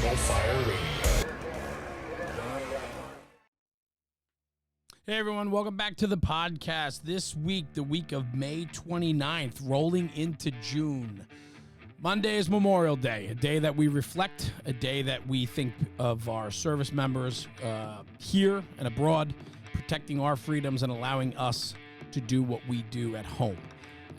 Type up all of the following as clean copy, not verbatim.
National Fire Radio. Hey everyone, welcome back to the podcast. This week, the week of May 29th, rolling into June. Monday is Memorial Day, a day that we reflect, a day that we think of our service members here and abroad, protecting our freedoms and allowing us to do what we do at home.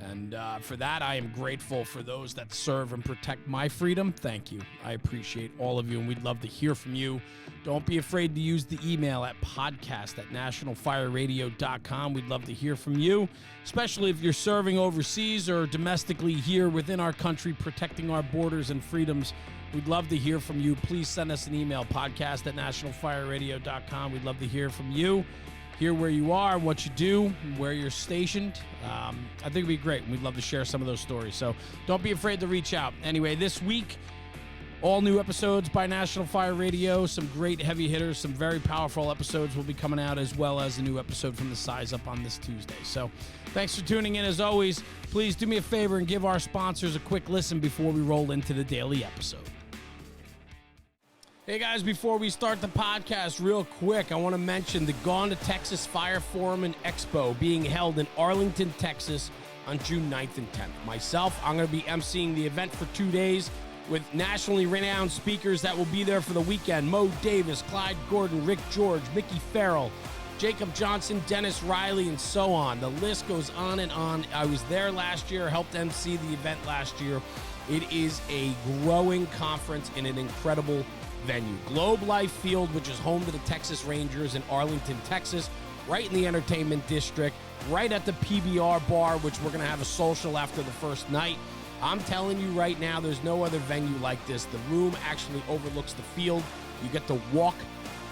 And for that, I am grateful for those that serve and protect my freedom. Thank you. I appreciate all of you, and we'd love to hear from you. Don't be afraid to use the email at podcast@nationalfireradio.com. We'd love to hear from you, especially if you're serving overseas or domestically here within our country, protecting our borders and freedoms. We'd love to hear from you. Please send us an email, podcast@nationalfireradio.com. We'd love to hear from you. Hear where you are, what you do, where you're stationed. I think it'd be great. We'd love to share some of those stories. So don't be afraid to reach out. Anyway, this week, all new episodes by National Fire Radio. Some great heavy hitters, some very powerful episodes will be coming out, as well as a new episode from the Size Up on this Tuesday. So thanks for tuning in. As always, please do me a favor and give our sponsors a quick listen before we roll into the daily episode. Hey guys, before we start the podcast, real quick, I want to mention the Gone to Texas Fire Forum and Expo being held in Arlington, Texas on June 9th and 10th. Myself, I'm going to be emceeing the event for 2 days with nationally renowned speakers that will be there for the weekend. Mo Davis, Clyde Gordon, Rick George, Mickey Farrell, Jacob Johnson, Dennis Riley, and so on. The list goes on and on. I was there last year, helped MC the event last year. It is a growing conference in an incredible venue. Globe Life Field, which is home to the Texas Rangers in Arlington, Texas, right in the entertainment district, right at the PBR bar, which we're going to have a social after the first night. I'm telling you right now, there's no other venue like this. The room actually overlooks the field. You get to walk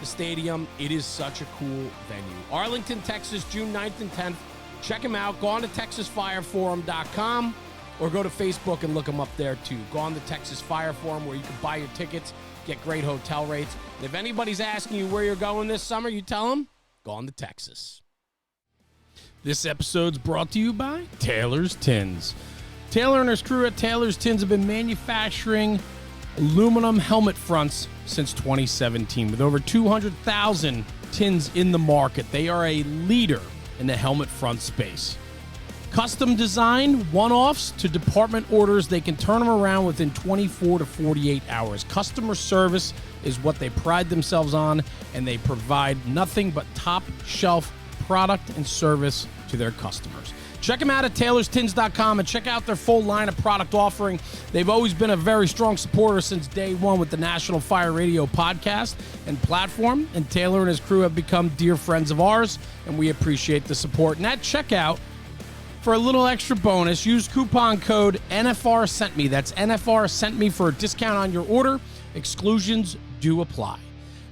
the stadium. It is such a cool venue. Arlington, Texas, June 9th and 10th. Check them out. Go on to TexasFireForum.com or go to Facebook and look them up there too. Go on to Texas Fire Forum where you can buy your tickets, get great hotel rates. And if anybody's asking you where you're going this summer, you tell them, go on to Texas. This episode's brought to you by Taylor's Tins. Taylor and his crew at Taylor's Tins have been manufacturing aluminum helmet fronts since 2017. With over 200,000 tins in the market, they are a leader in the helmet front space. Custom design, one-offs to department orders, they can turn them around within 24 to 48 hours. Customer service is what they pride themselves on, and they provide nothing but top-shelf product and service to their customers. Check them out at taylorstins.com and check out their full line of product offering. They've always been a very strong supporter since day one with the National Fire Radio podcast and platform, and Taylor and his crew have become dear friends of ours, and we appreciate the support. And at checkout, for a little extra bonus, use coupon code NFR Sent Me. That's NFR Sent Me for a discount on your order. Exclusions do apply.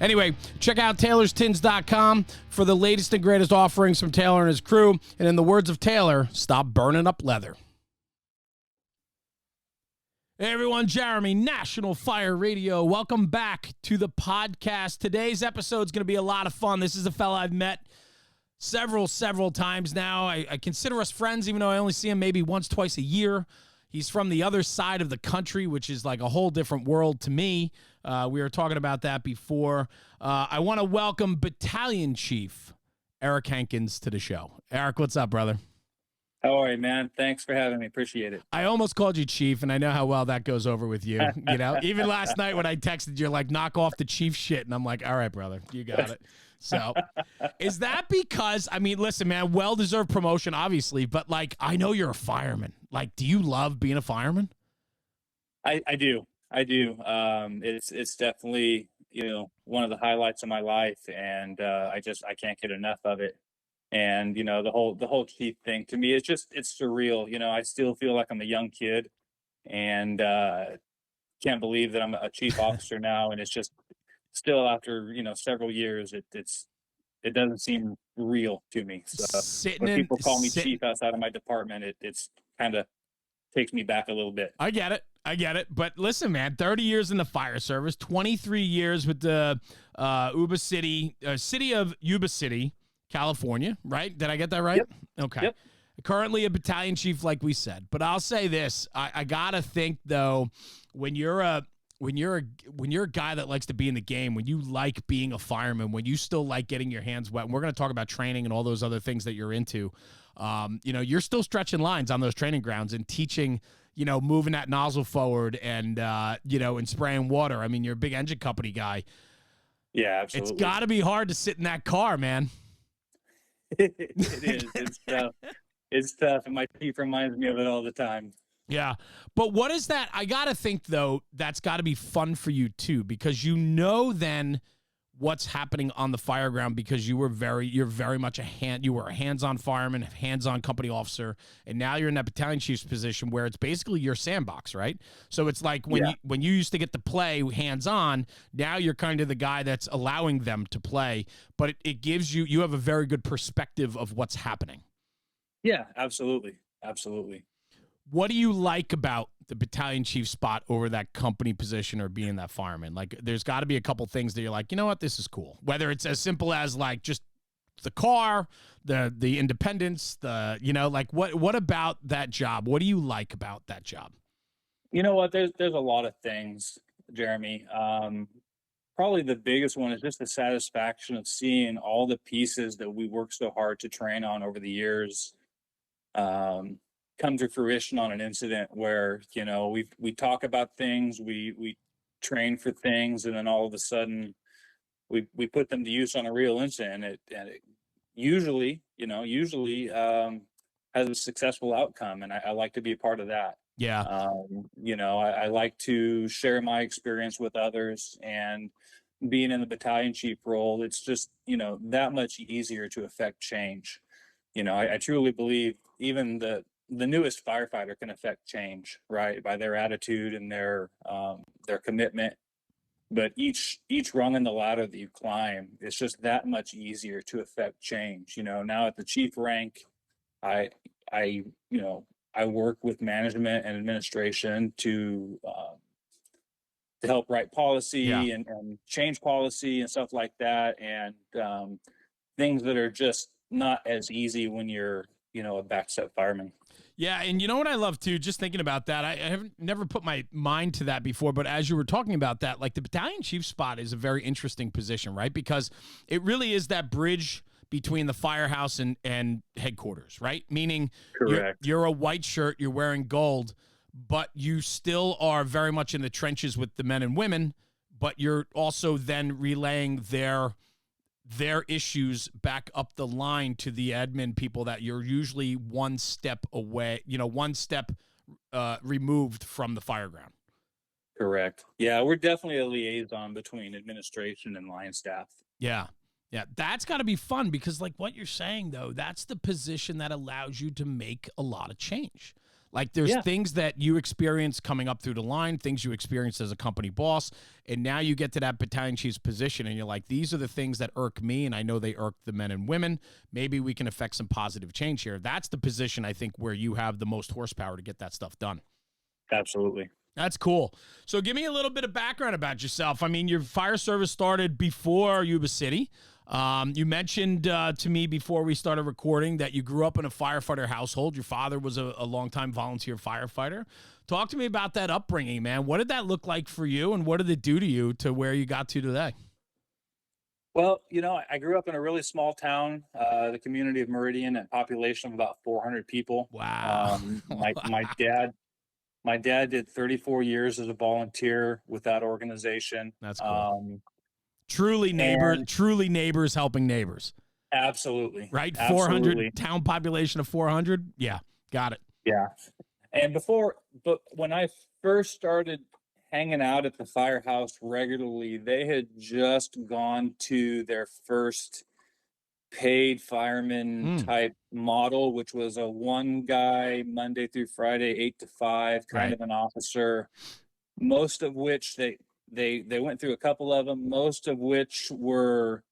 Anyway, check out TaylorsTins.com for the latest and greatest offerings from Taylor and his crew. And in the words of Taylor, stop burning up leather. Hey everyone, Jeremy, National Fire Radio. Welcome back to the podcast. Today's episode is going to be a lot of fun. This is a fella I've met several times now. I consider us friends, even though I only see him maybe once, twice a year. He's from the other side of the country, which is like a whole different world to me. We were talking about that before. I want to welcome Battalion Chief Eric Hankins to the show. Eric, what's up, brother? How are you, man? Thanks for having me. Appreciate it. I almost called you Chief, and I know how well that goes over with you. You know, even last night when I texted you, like, knock off the Chief shit, and I'm like, all right, brother, you got it. So is that because, I mean, listen, man, well-deserved promotion, obviously, but, like, I know you're a fireman. Like, do you love being a fireman? I do. It's definitely, you know, one of the highlights of my life, and I can't get enough of it. And, you know, the whole chief thing to me is it's surreal. You know, I still feel like I'm a young kid, and can't believe that I'm a chief officer now. And it's just still after, you know, several years, it doesn't seem real to me. So when people call me chief outside of my department, it's kind of takes me back a little bit. I get it. But listen, man, 30 years in the fire service, 23 years with the City of Yuba City, California, right? Did I get that right? Yep. Okay. Yep. Currently a battalion chief, like we said. But I'll say this. I got to think, though, when you're a when you're a guy that likes to be in the game, when you like being a fireman, when you still like getting your hands wet, and we're going to talk about training and all those other things that you're into, you're still stretching lines on those training grounds and teaching, moving that nozzle forward and, and spraying water. I mean, you're a big engine company guy. Yeah, absolutely. It's got to be hard to sit in that car, man. It is. It's tough. It's tough. And my chief reminds me of it all the time. Yeah. But what is that? I got to think, though, that's got to be fun for you, too, because then what's happening on the fire ground, because you're very much you were a hands-on fireman, hands-on company officer, and now you're in that battalion chief's position where it's basically your sandbox, right? So it's like when you used to get to play hands-on, now you're kind of the guy that's allowing them to play, but it gives you have a very good perspective of what's happening. Yeah, absolutely. Absolutely. What do you like about the battalion chief spot over that company position or being that fireman? Like, there's got to be a couple things that you're like, you know what, this is cool. Whether it's as simple as like just the car, the independence, what about that job? What do you like about that job? You know what? There's a lot of things, Jeremy. Probably the biggest one is just the satisfaction of seeing all the pieces that we worked so hard to train on over the years come to fruition on an incident where, we talk about things, we train for things, and then all of a sudden we put them to use on a real incident, and it usually has a successful outcome. And I like to be a part of that. Yeah. I like to share my experience with others, and being in the battalion chief role, it's just, that much easier to affect change. I truly believe even the newest firefighter can affect change, right, by their attitude and their commitment. But each rung in the ladder that you climb, it's just that much easier to affect change. Now at the chief rank, I work with management and administration to help write policy and change policy and stuff like that, and things that are just not as easy when you're a backstep fireman. Yeah, and you know what I love too, just thinking about that, I haven't never put my mind to that before, but as you were talking about that, like the battalion chief spot is a very interesting position, right? Because it really is that bridge between the firehouse and headquarters, right? Meaning you're a white shirt, you're wearing gold, but you still are very much in the trenches with the men and women, but you're also then relaying their issues back up the line to the admin people that you're usually one step away, removed from the fire ground. Correct. Yeah, we're definitely a liaison between administration and line staff. Yeah. Yeah, that's got to be fun because like what you're saying, though, that's the position that allows you to make a lot of change. Like there's things that you experience coming up through the line, things you experienced as a company boss, and now you get to that battalion chief's position and you're like, these are the things that irk me, and I know they irk the men and women. Maybe we can affect some positive change here. That's the position, I think, where you have the most horsepower to get that stuff done. Absolutely. That's cool. So give me a little bit of background about yourself. I mean, your fire service started before Yuba City. You mentioned to me before we started recording that you grew up in a firefighter household. Your father was a longtime volunteer firefighter. Talk to me about that upbringing, man. What did that look like for you, and what did it do to you to where you got to today? Well, I grew up in a really small town, the community of Meridian, a population of about 400 people. Wow. My dad did 34 years as a volunteer with that organization. That's cool. Truly neighbors helping neighbors. Absolutely. Right? Absolutely. 400, town population of 400? Yeah, got it. Yeah. And but when I first started hanging out at the firehouse regularly, they had just gone to their first paid fireman type model, which was a one guy Monday through Friday, 8 to 5, kind of an officer, most of which they went through a couple of them, most of which were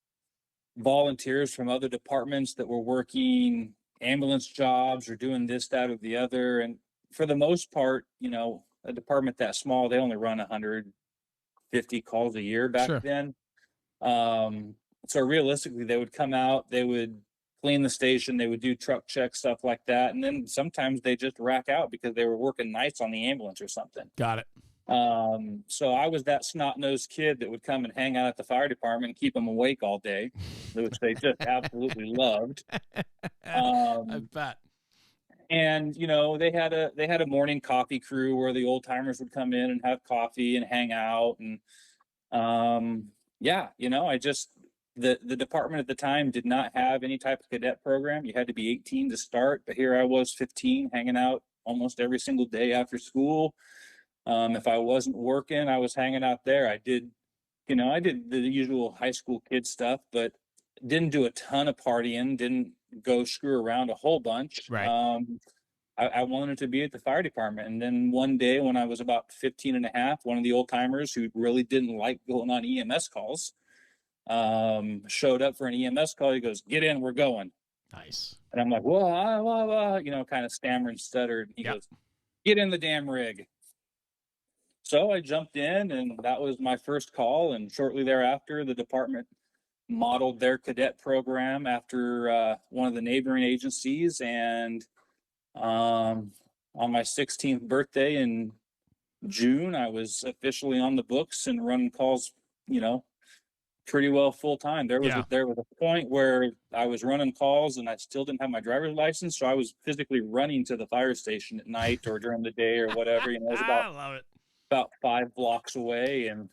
volunteers from other departments that were working ambulance jobs or doing this, that, or the other. And for the most part, a department that small, they only run 150 calls a year back then. So realistically, they would come out, they would clean the station, they would do truck checks, stuff like that. And then sometimes they just rack out because they were working nights on the ambulance or something. Got it. So I was that snot-nosed kid that would come and hang out at the fire department and keep them awake all day, which they just absolutely loved. I Um, bet. and they had a morning coffee crew where the old timers would come in and have coffee and hang out. And yeah, the department at the time did not have any type of cadet program. You had to be 18 to start, but here I was 15 hanging out almost every single day after school. If I wasn't working, I was hanging out there. I did the usual high school kid stuff, but didn't do a ton of partying, didn't go screw around a whole bunch. Right. I wanted to be at the fire department. And then one day when I was about 15 and a half, one of the old timers who really didn't like going on EMS calls, showed up for an EMS call. He goes, "Get in, we're going." Nice. And I'm like, "Whoa," kind of stammered and stuttered. He goes, "Get in the damn rig." So I jumped in, and that was my first call. And shortly thereafter, the department modeled their cadet program after one of the neighboring agencies. And on my 16th birthday in June, I was officially on the books and running calls, pretty well full time. There was a point where I was running calls and I still didn't have my driver's license, so I was physically running to the fire station at night or during the day or whatever. It was I love it. about 5 blocks away. And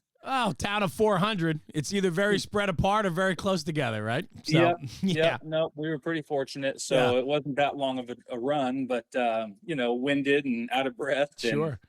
town of 400. It's either very spread apart or very close together, right? So, yeah. No, we were pretty fortunate. So it wasn't that long of a run, but winded and out of breath. Sure.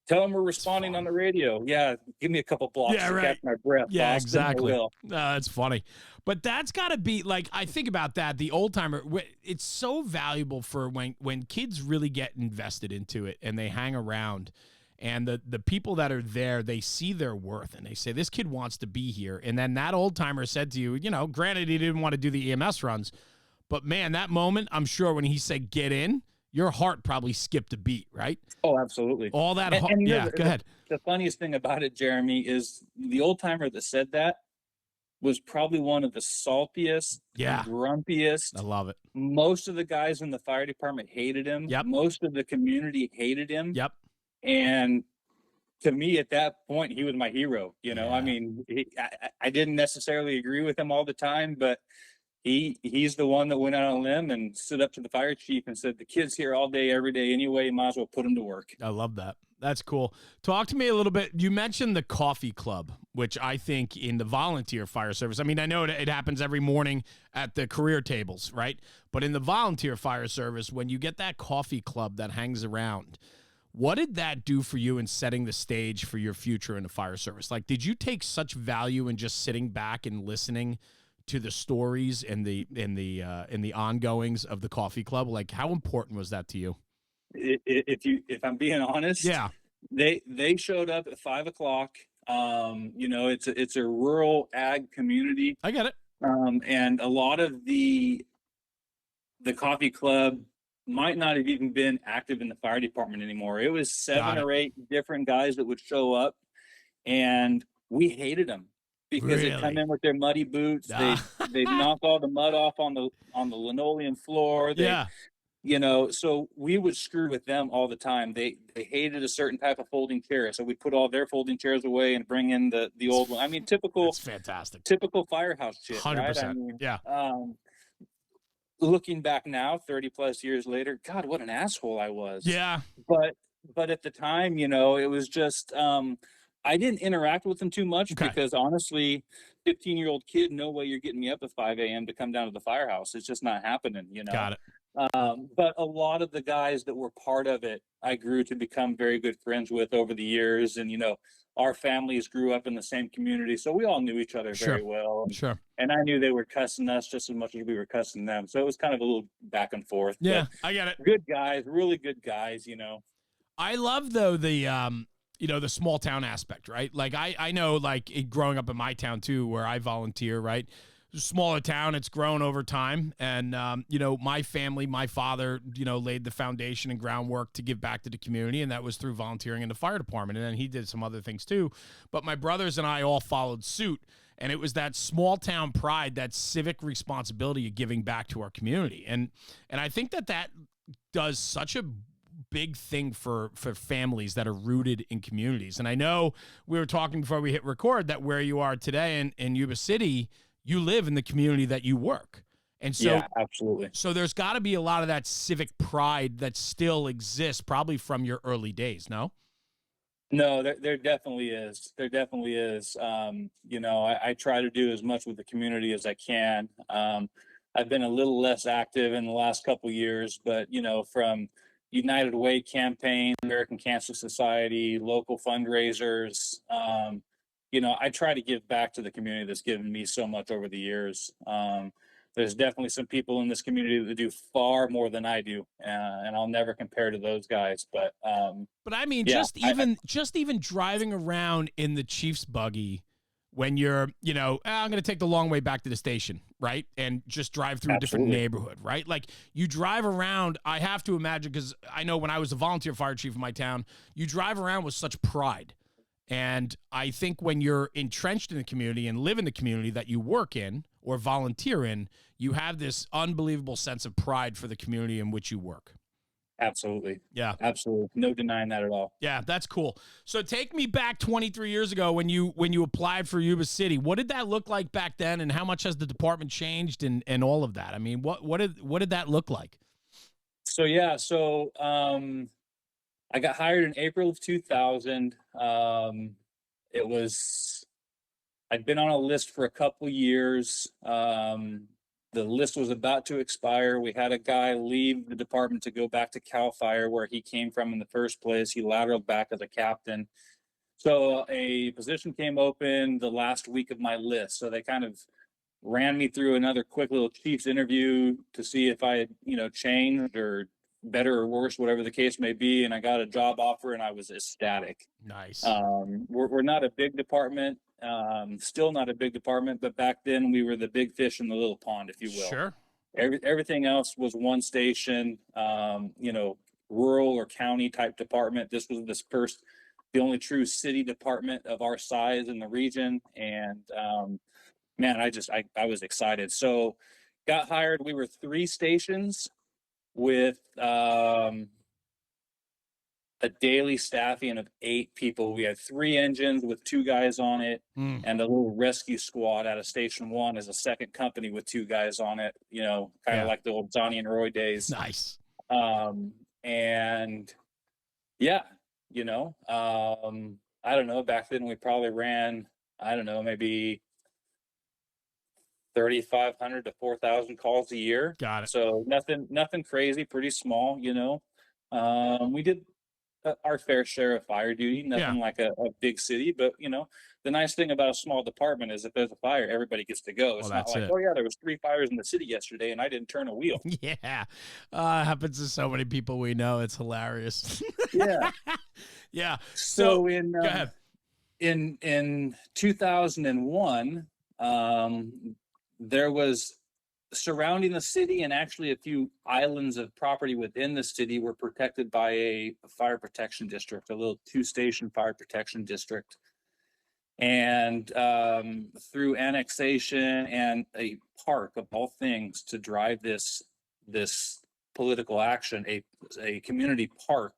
Tell them we're responding on the radio. Yeah, give me a couple blocks to catch my breath. Yeah, Boston, exactly. That's funny. But that's got to be, like, I think about that, the old timer, it's so valuable for when kids really get invested into it and they hang around. And the people that are there, they see their worth and they say, this kid wants to be here. And then that old timer said to you, granted he didn't want to do the EMS runs, but man, that moment, I'm sure when he said get in, your heart probably skipped a beat, right? Oh, absolutely. All that. Go ahead. The funniest thing about it, Jeremy, is the old timer that said that was probably one of the saltiest, grumpiest. I love it. Most of the guys in the fire department hated him. Yep. Most of the community hated him. Yep. And to me, at that point, he was my hero. I mean, I didn't necessarily agree with him all the time, but he's the one that went out on a limb and stood up to the fire chief and said, "The kid's here all day, every day anyway. You might as well put him to work." I love that. That's cool. Talk to me a little bit. You mentioned the coffee club, which I think in the volunteer fire service, I mean, I know it happens every morning at the career tables, right? But in the volunteer fire service, when you get that coffee club that hangs around, what did that do for you in setting the stage for your future in the fire service? Like, did you take such value in just sitting back and listening to the stories and the ongoings of the coffee club? Like, how important was that to you? If I'm being honest, they showed up at 5 o'clock. It's a rural ag community. I get it. And a lot of the coffee club might not have even been active in the fire department anymore. It was 7 or 8 different guys that would show up, and we hated them because they come in with their muddy boots. They knock all the mud off on the linoleum floor. So we would screw with them all the time. They hated a certain type of folding chair, so we put all their folding chairs away and bring in the old one. I mean, typical. That's fantastic. Typical firehouse shit. 100%. Right? I mean, yeah. Looking back now, 30 plus years later, God, what an asshole I was. Yeah. But at the time, it was just, I didn't interact with them too much because honestly, 15-year-old kid, no way you're getting me up at 5 a.m. to come down to the firehouse. It's just not happening, Got it. But a lot of the guys that were part of it, I grew to become very good friends with over the years. And, our families grew up in the same community, so we all knew each other very well. And I knew they were cussing us just as much as we were cussing them. So it was kind of a little back and forth. Yeah, I get it. Good guys, really good guys, I love, though, the small town aspect, right? Like, I know, like, growing up in my town, too, where I volunteer, right? Smaller town, it's grown over time. And, my family, my father, laid the foundation and groundwork to give back to the community. And that was through volunteering in the fire department. And then he did some other things too. But my brothers and I all followed suit. And it was that small town pride, that civic responsibility of giving back to our community. And I think that does such a big thing for families that are rooted in communities. And I know we were talking before we hit record that where you are today in Yuba City, you live in the community that you work. And so, Yeah, absolutely. so there's got to be a lot of that civic pride that still exists, probably from your early days, no? No, there definitely is. There definitely is. I try to do as much with the community as I can. I've been a little less active in the last couple of years, but from United Way campaign, American Cancer Society, local fundraisers, I try to give back to the community that's given me so much over the years. There's definitely some people in this community that do far more than I do, and I'll never compare to those guys. But I mean, yeah, just even driving around in the Chiefs buggy when you're, I'm going to take the long way back to the station, right? And just drive through a different neighborhood, right? Like you drive around, I have to imagine, because I know when I was a volunteer fire chief in my town, you drive around with such pride. And I think when you're entrenched in the community and live in the community that you work in or volunteer in, you have this unbelievable sense of pride for the community in which you work. Absolutely. Yeah. Absolutely. No denying that at all. Yeah, that's cool. So take me back 23 years ago when you applied for Yuba City. What did that look like back then, and how much has the department changed and all of that? I mean, what did that look like? So I got hired in April of 2000. I'd been on a list for a couple years. The list was about to expire. We had a guy leave the department to go back to CAL FIRE, where he came from in the first place. He lateraled back as a captain. So a position came open the last week of my list. So they kind of ran me through another quick little Chiefs interview to see if I had, changed or better or worse, whatever the case may be. And I got a job offer and I was ecstatic. Nice. We're not a big department. Still not a big department, but back then we were the big fish in the little pond, if you will. Sure. Everything else was one station, rural or county type department. This was the only true city department of our size in the region. And, man, I was excited. So got hired. We were 3 stations with, a daily staffing of 8 people. We had 3 engines with 2 guys on it, and a little rescue squad out of Station 1 as a second company with 2 guys on it, kind of like the old Downey and Roy days. Nice. And yeah, I don't know, back then we probably ran, maybe 3,500 to 4,000 calls a year. Got it. So nothing crazy, pretty small, we did our fair share of fire duty, nothing like a big city, but the nice thing about a small department is if there's a fire, everybody gets to go. It's not like, oh yeah, there was 3 fires in the city yesterday and I didn't turn a wheel. Yeah. Happens to so many people we know. It's hilarious. Yeah. Yeah. So go ahead. In 2001, there was surrounding the city, and actually a few islands of property within the city were protected by a fire protection district, a little 2-station fire protection district. And through annexation and a park of all things to drive this political action, a community park,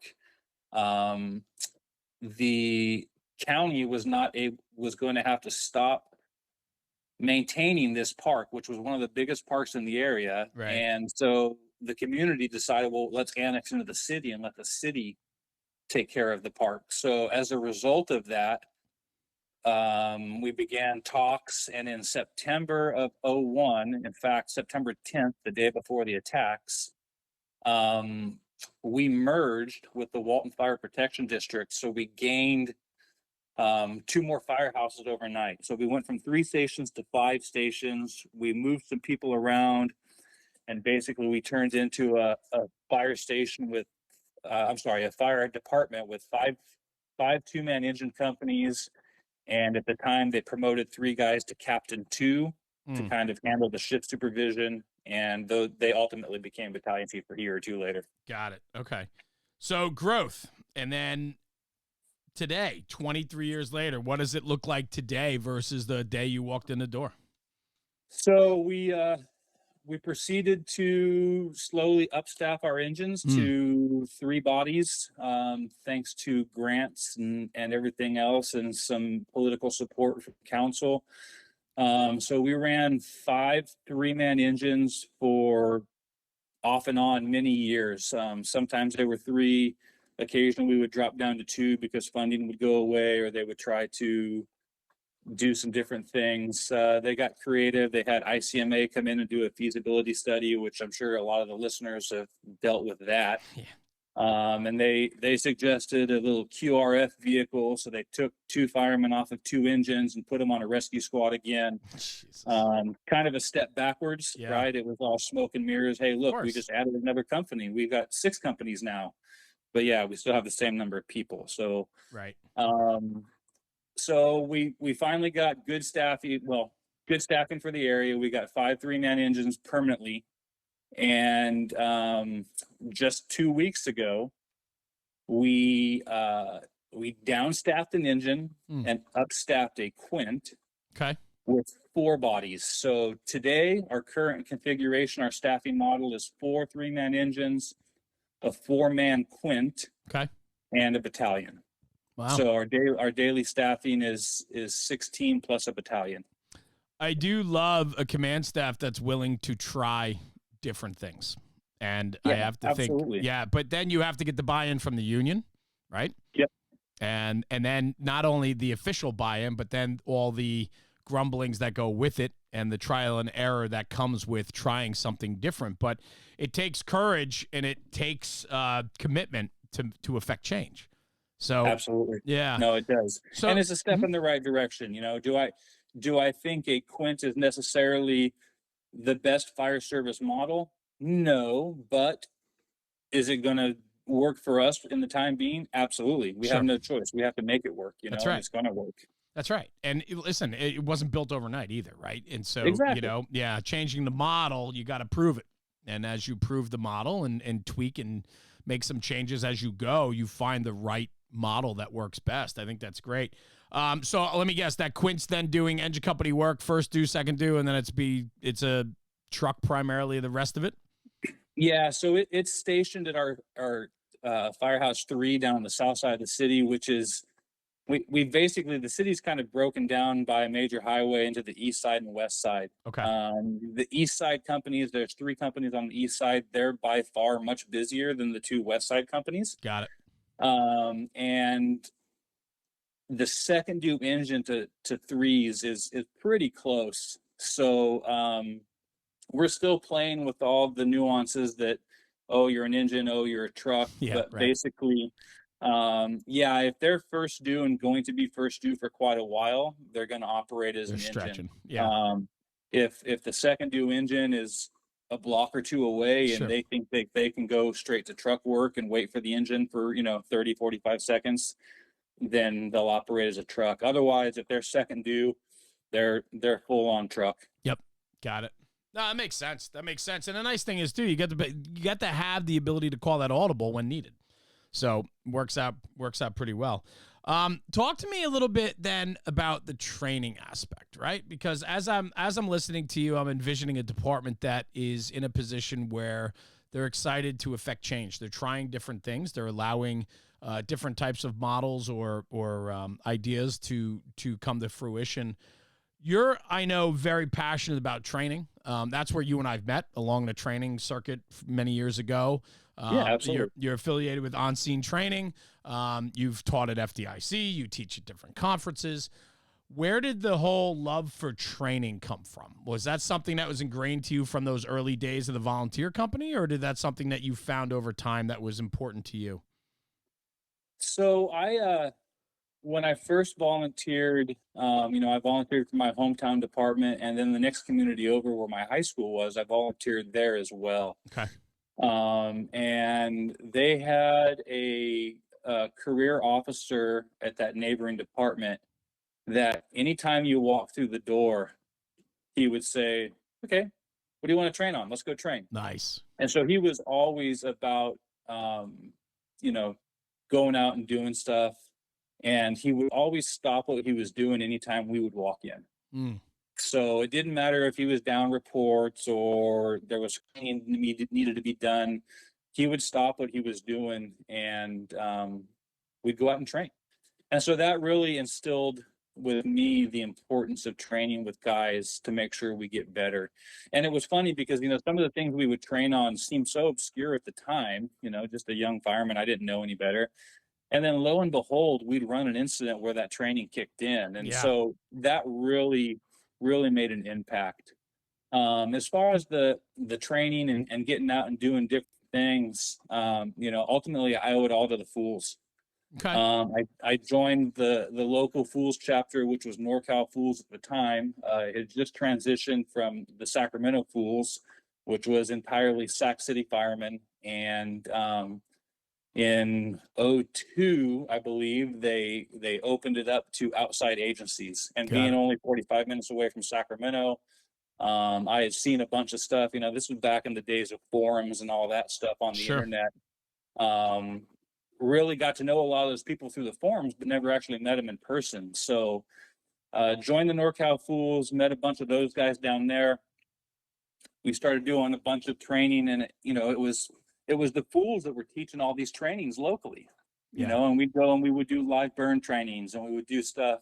the county was going to have to stop maintaining this park, which was one of the biggest parks in the area. Right. And so the community decided, well, let's annex into the city and let the city take care of the park. So as a result of that, we began talks, and in September of 01, in fact, September 10th, the day before the attacks, we merged with the Walton Fire Protection District. So we gained 2 more firehouses overnight. So we went from 3 stations to 5 stations. We moved some people around, and basically we turned into a fire station with, a fire department with 5 2-man engine companies. And at the time they promoted 3 guys to captain 2 to kind of handle the shift supervision. And they ultimately became battalion chief a year or 2 later. Got it. Okay. So growth. And then today, 23 years later, what does it look like today versus the day you walked in the door? So we proceeded to slowly upstaff our engines to 3 bodies, thanks to grants and everything else, and some political support from council. So we ran 5 3-man engines for off and on many years. Sometimes they were 3. Occasionally we would drop down to 2 because funding would go away, or they would try to do some different things. They got creative. They had ICMA come in and do a feasibility study, which I'm sure a lot of the listeners have dealt with that. Yeah. And they suggested a little QRF vehicle. So they took 2 firemen off of 2 engines and put them on a rescue squad again. Kind of a step backwards, right? It was all smoke and mirrors. Hey, look, we just added another company. We've got 6 companies now. But yeah, we still have the same number of people. So right. So we finally got good staffing for the area. We got 5 3-man engines permanently. And just 2 weeks ago, we downstaffed an engine and upstaffed a quint. Okay. With 4 bodies. So today, our current configuration, our staffing model is 4 3-man engines, a 4-man quint, okay, and a battalion. Wow. So our daily staffing is 16 plus a battalion. I do love a command staff that's willing to try different things. And I have to think, but then you have to get the buy-in from the union, right? Yep. And then not only the official buy-in, but then all the grumblings that go with it and the trial and error that comes with trying something different. But it takes courage and it takes commitment to affect change. So absolutely. Yeah. No, it does. So, and it's a step in the right direction. You know, do I think a quint is necessarily the best fire service model? No, but is it going to work for us in the time being? Absolutely. We have no choice. We have to make it work. That's right. It's going to work. That's right. And listen, it wasn't built overnight either, right? And so, changing the model, you got to prove it. And as you prove the model and tweak and make some changes as you go, you find the right model that works best. I think that's great. So let me guess, that Quint's then doing engine company work, first due, second due, and then it's a truck primarily the rest of it? Yeah, so it's stationed at our Firehouse 3 down on the south side of the city, which is we basically, the city's kind of broken down by a major highway into the east side and west side. Okay. The east side companies, there's 3 companies on the east side. They're by far much busier than the 2 west side companies. Got it. And the second due engine to 3s is pretty close. So we're still playing with all the nuances that, oh, you're an engine, oh, you're a truck. But basically, if they're first due and going to be first due for quite a while, they're going to operate as an engine. Yeah. If the second due engine is a block or 2 away and they think they can go straight to truck work and wait for the engine for 30, 45 seconds, then they'll operate as a truck. Otherwise, if they're second due, they're full on truck. Yep. Got it. No, that makes sense. And the nice thing is too, you get to have the ability to call that audible when needed. So works out pretty well. Talk to me a little bit then about the training aspect, right? Because as I'm listening to you, I'm envisioning a department that is in a position where they're excited to affect change. They're trying different things. They're allowing different types of models or ideas to come to fruition. You're, I know, very passionate about training. That's where you and I've met along the training circuit many years ago. Absolutely. You're affiliated with On-Scene Training. You've taught at FDIC. You teach at different conferences. Where did the whole love for training come from? Was that something that was ingrained to you from those early days of the volunteer company, or did that something that you found over time that was important to you? So when I first volunteered, I volunteered for my hometown department, and then the next community over where my high school was, I volunteered there as well. Okay. And they had a career officer at that neighboring department that anytime you walk through the door, he would say, okay, what do you want to train on? Let's go train. Nice. And so he was always about, going out and doing stuff. And he would always stop what he was doing anytime we would walk in. So it didn't matter if he was down reports or there was training needed to be done. He would stop what he was doing, and we'd go out and train. And so that really instilled with me the importance of training with guys to make sure we get better. And it was funny because, some of the things we would train on seemed so obscure at the time, just a young fireman, I didn't know any better. And then lo and behold, we'd run an incident where that training kicked in. And so that really, really made an impact. As far as the training and getting out and doing different things, ultimately I owe it all to the Fools. Okay. I joined the local Fools chapter, which was NorCal Fools at the time. It had just transitioned from the Sacramento Fools, which was entirely Sac City firemen. And in '02, I believe they opened it up to outside agencies. And being only 45 minutes away from Sacramento, I had seen a bunch of stuff. This was back in the days of forums and all that stuff on the internet. Really got to know a lot of those people through the forums, but never actually met them in person. So joined the NorCal Fools, met a bunch of those guys down there. We started doing a bunch of training, and it was the Fools that were teaching all these trainings locally, and we'd go and we would do live burn trainings, and we would do stuff.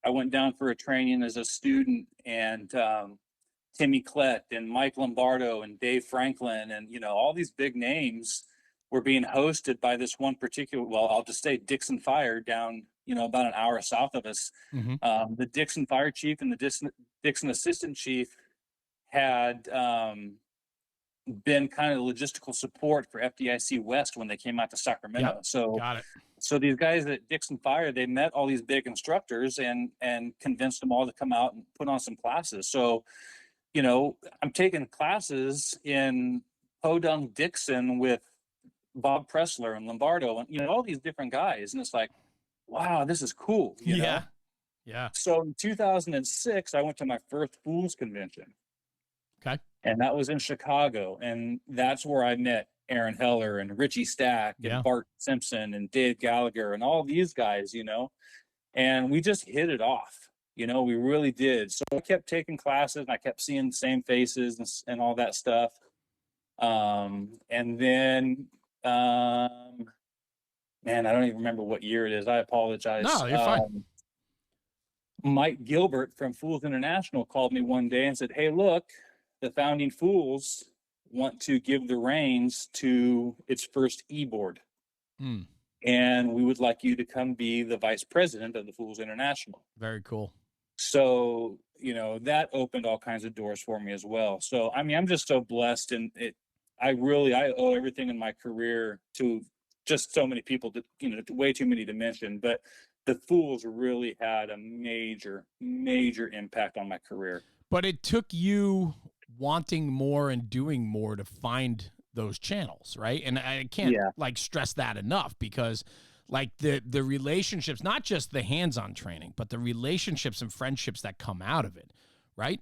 I went down for a training as a student, and Timmy Klett and Mike Lombardo and Dave Franklin and all these big names were being hosted by this one particular, well, I'll just say Dixon Fire down, about an hour south of us. Mm-hmm. The Dixon Fire Chief and the Dixon Assistant Chief had been kind of logistical support for FDIC West when they came out to Sacramento. Got it. So these guys at Dixon Fire, they met all these big instructors and convinced them all to come out and put on some classes. So, I'm taking classes in Podunk Dixon with Bob Pressler and Lombardo and, all these different guys. And it's like, wow, this is cool. You know? Yeah. So in 2006, I went to my first Fools convention. Okay. And that was in Chicago. And that's where I met Aaron Heller and Richie Stack and Bart Simpson and Dave Gallagher and all these guys, and we just hit it off. We really did. So I kept taking classes and I kept seeing the same faces and all that stuff. And then, man, I don't even remember what year it is. I apologize. No, you're fine. Mike Gilbert from Fools International called me one day and said, "Hey, look, the Founding Fools want to give the reins to its first e-board. And we would like you to come be the vice president of the Fools International." Very cool. So, that opened all kinds of doors for me as well. So, I'm just so blessed, and I owe everything in my career to just so many people that, way too many to mention, but the Fools really had a major, major impact on my career. But it took you wanting more and doing more to find those channels, right? And I can't stress that enough, because the relationships, not just the hands-on training, but the relationships and friendships that come out of it, right?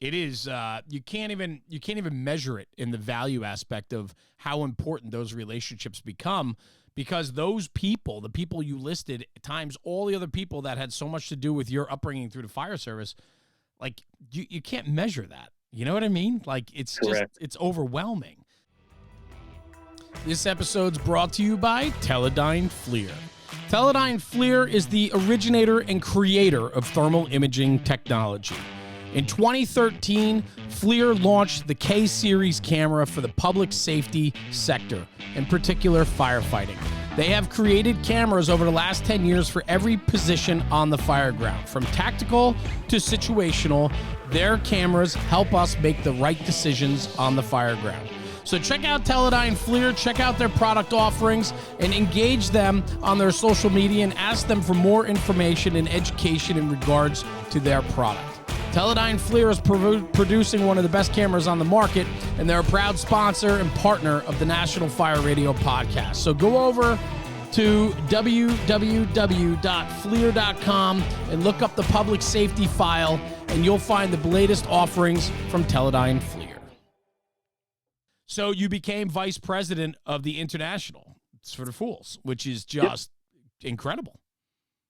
It is you can't even measure it in the value aspect of how important those relationships become, because those people, the people you listed, times all the other people that had so much to do with your upbringing through the fire service, you can't measure that. You know what I mean? It's Correct. It's overwhelming. This episode's brought to you by Teledyne FLIR. Teledyne FLIR is the originator and creator of thermal imaging technology. In 2013, FLIR launched the K-Series camera for the public safety sector, in particular firefighting. They have created cameras over the last 10 years for every position on the fire ground. From tactical to situational, their cameras help us make the right decisions on the fire ground. So check out Teledyne FLIR, check out their product offerings, and engage them on their social media and ask them for more information and education in regards to their product. Teledyne FLIR is producing one of the best cameras on the market, and they're a proud sponsor and partner of the National Fire Radio podcast. So go over to www.flir.com and look up the public safety file, and you'll find the latest offerings from Teledyne FLIR. So you became vice president of the International for the Fools, which is just incredible.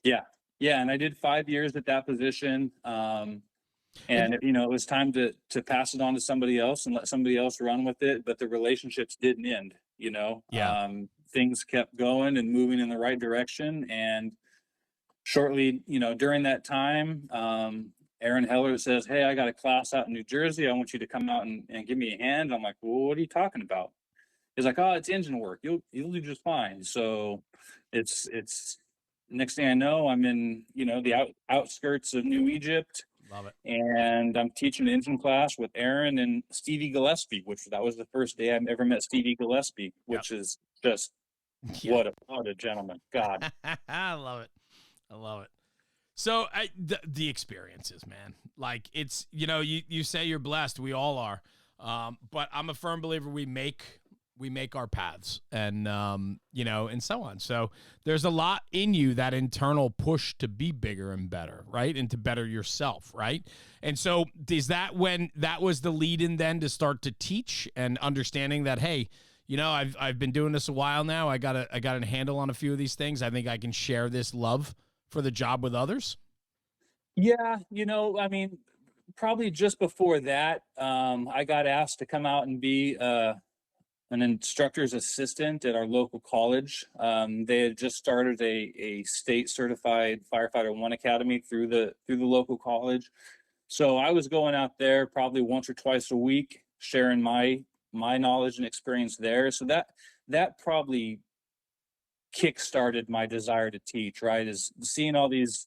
Yeah. Yeah, and I did 5 years at that position. And And you know, it was time to pass it on to somebody else and let somebody else run with it. But the relationships didn't end. You know, yeah, things kept going and moving in the right direction. And shortly, you know, during that time, Aaron Heller says, "Hey, I got a class out in New Jersey. I want you to come out and give me a hand." I'm like, "Well, what are you talking about?" He's like, "Oh, it's engine work. You'll do just fine." So it's next thing I know, I'm in, you know, the outskirts of New Egypt, love it. and I'm teaching an engine class with Aaron and Stevie Gillespie, which that was the first day I've ever met Stevie Gillespie, Yep. which is just Yeah. what a gentleman. God. I love it. I love it. So the experiences, man, like it's, you know, you say you're blessed. We all are. But I'm a firm believer we make our paths and, you know, and so on. So there's a lot in you, that internal push to be bigger and better, right? And to better yourself. Right. And so is that when that was the lead in then to start to teach and understanding that, hey, you know, I've been doing this a while now. I got a handle on a few of these things. I think I can share this love for the job with others. Yeah, you know, I mean, probably just before that, I got asked to come out and be an instructor's assistant at our local college. They had just started a state certified firefighter one academy through the local college. So I was going out there probably once or twice a week, sharing my knowledge and experience there. So that probably kick-started my desire to teach, right? Is seeing all these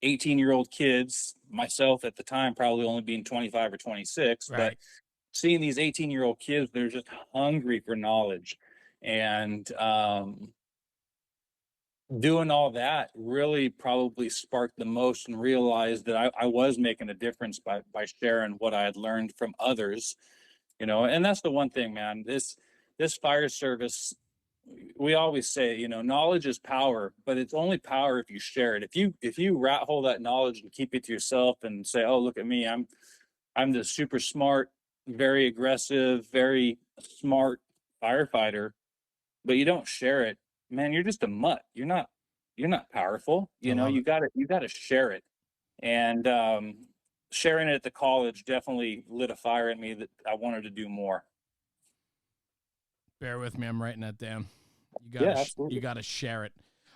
18-year-old kids, myself at the time probably only being 25 or 26, but Right. seeing these 18-year-old kids, they're just hungry for knowledge. And doing all that really probably sparked the most, and realized that I was making a difference by sharing what I had learned from others, you know. And that's the one thing, man, this fire service, we always say, you know, knowledge is power, but it's only power if you share it. If you rat hole that knowledge and keep it to yourself and say, "Oh, look at me, I'm the super smart, very aggressive, very smart firefighter," but you don't share it, man, you're just a mutt. You're not powerful. I You know, love it. you gotta share it. And sharing it at the college definitely lit a fire in me that I wanted to do more. Bear with me. I'm writing that down. Yeah, You absolutely. gotta share it.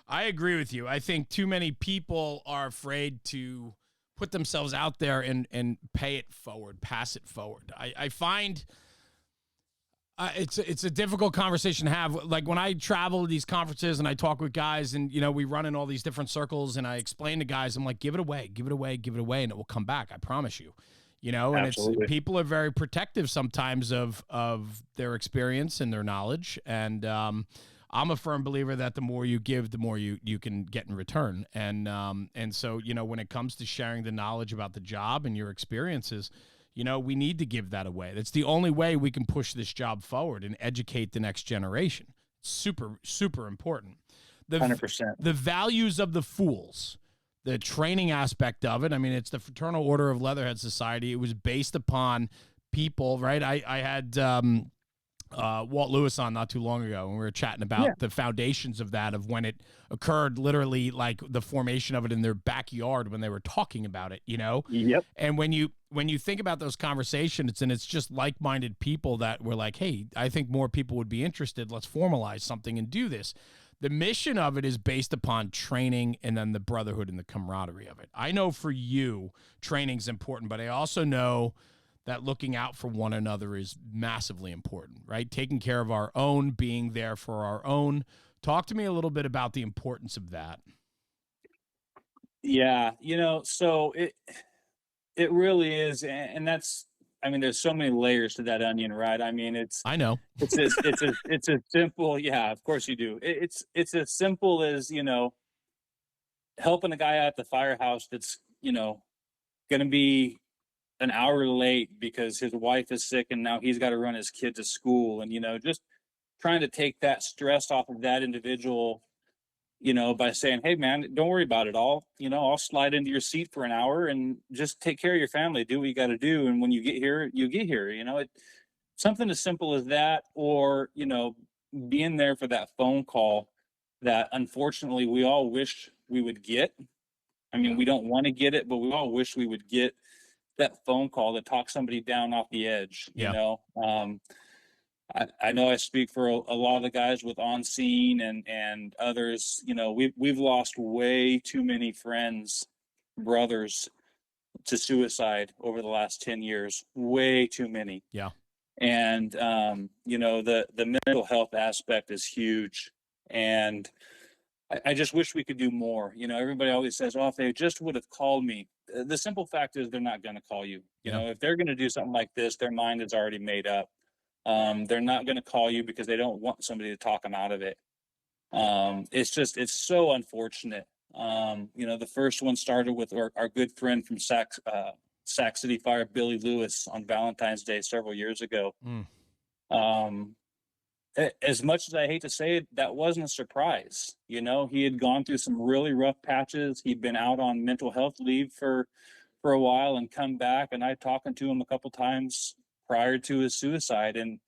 I agree with you. I think too many people are afraid to put themselves out there and pay it forward, pass it forward. I find it's a difficult conversation to have. Like when I travel to these conferences and I talk with guys, and you know we run in all these different circles, and I explain to guys, I'm like, give it away, give it away, give it away, and it will come back. I promise you. You know, and it's Absolutely. people are very protective sometimes of their experience and their knowledge, and I'm a firm believer that the more you give, the more you can get in return. And so, you know, when it comes to sharing the knowledge about the job and your experiences, you know, we need to give that away. That's the only way we can push this job forward and educate the next generation. Super, super important. The 100%. the values of the fools, the training aspect of it. I mean, it's the Fraternal Order of Leatherhead Society. It was based upon people, right? I had Walt Lewis on not too long ago, and we were chatting Yeah. about the foundations of that, of when it occurred, literally like the formation of it in their backyard when they were talking about it, you know. Yep. And when you think about those conversations, and it's just like-minded people that were like, hey, I think more people would be interested, let's formalize something and do this. The mission of it is based upon training and then the brotherhood and the camaraderie of it. I know for you training's important, but I also know that looking out for one another is massively important, right? Taking care of our own, being there for our own. Talk to me a little bit about the importance of that. Yeah, you know, so it really is, and that's, I mean, there's so many layers to that onion, right? I mean, I know. it's as simple, yeah, of course you do. It's as simple as, you know, helping a guy out at the firehouse that's, you know, gonna be an hour late because his wife is sick and now he's got to run his kid to school, and you know, just trying to take that stress off of that individual, you know, by saying, "Hey, man, don't worry about it. I'll slide into your seat for an hour and just take care of your family. Do what you got to do. And when you get here, you get here." You know, something as simple as that, or you know, being there for that phone call that unfortunately we all wish we would get. I mean, we don't want to get it, but we all wish we would get that phone call that talks somebody down off the edge, you know? I know I speak for a lot of the guys with on scene and others, you know, we've lost way too many friends, brothers to suicide over the last 10 years, way too many. Yeah. And, you know, the mental health aspect is huge. And I just wish we could do more. You know, everybody always says, oh, if they just would have called me. The simple fact is they're not going to call you. You know, if they're going to do something like this, their mind is already made up. They're not going to call you because they don't want somebody to talk them out of it. It's so unfortunate. You know, the first one started with our good friend from Sac City Fire, Billy Lewis, on Valentine's Day several years ago. As much as I hate to say it, that wasn't a surprise. You know, he had gone through some really rough patches. He'd been out on mental health leave for a while and come back. And I talking to him a couple times prior to his suicide, and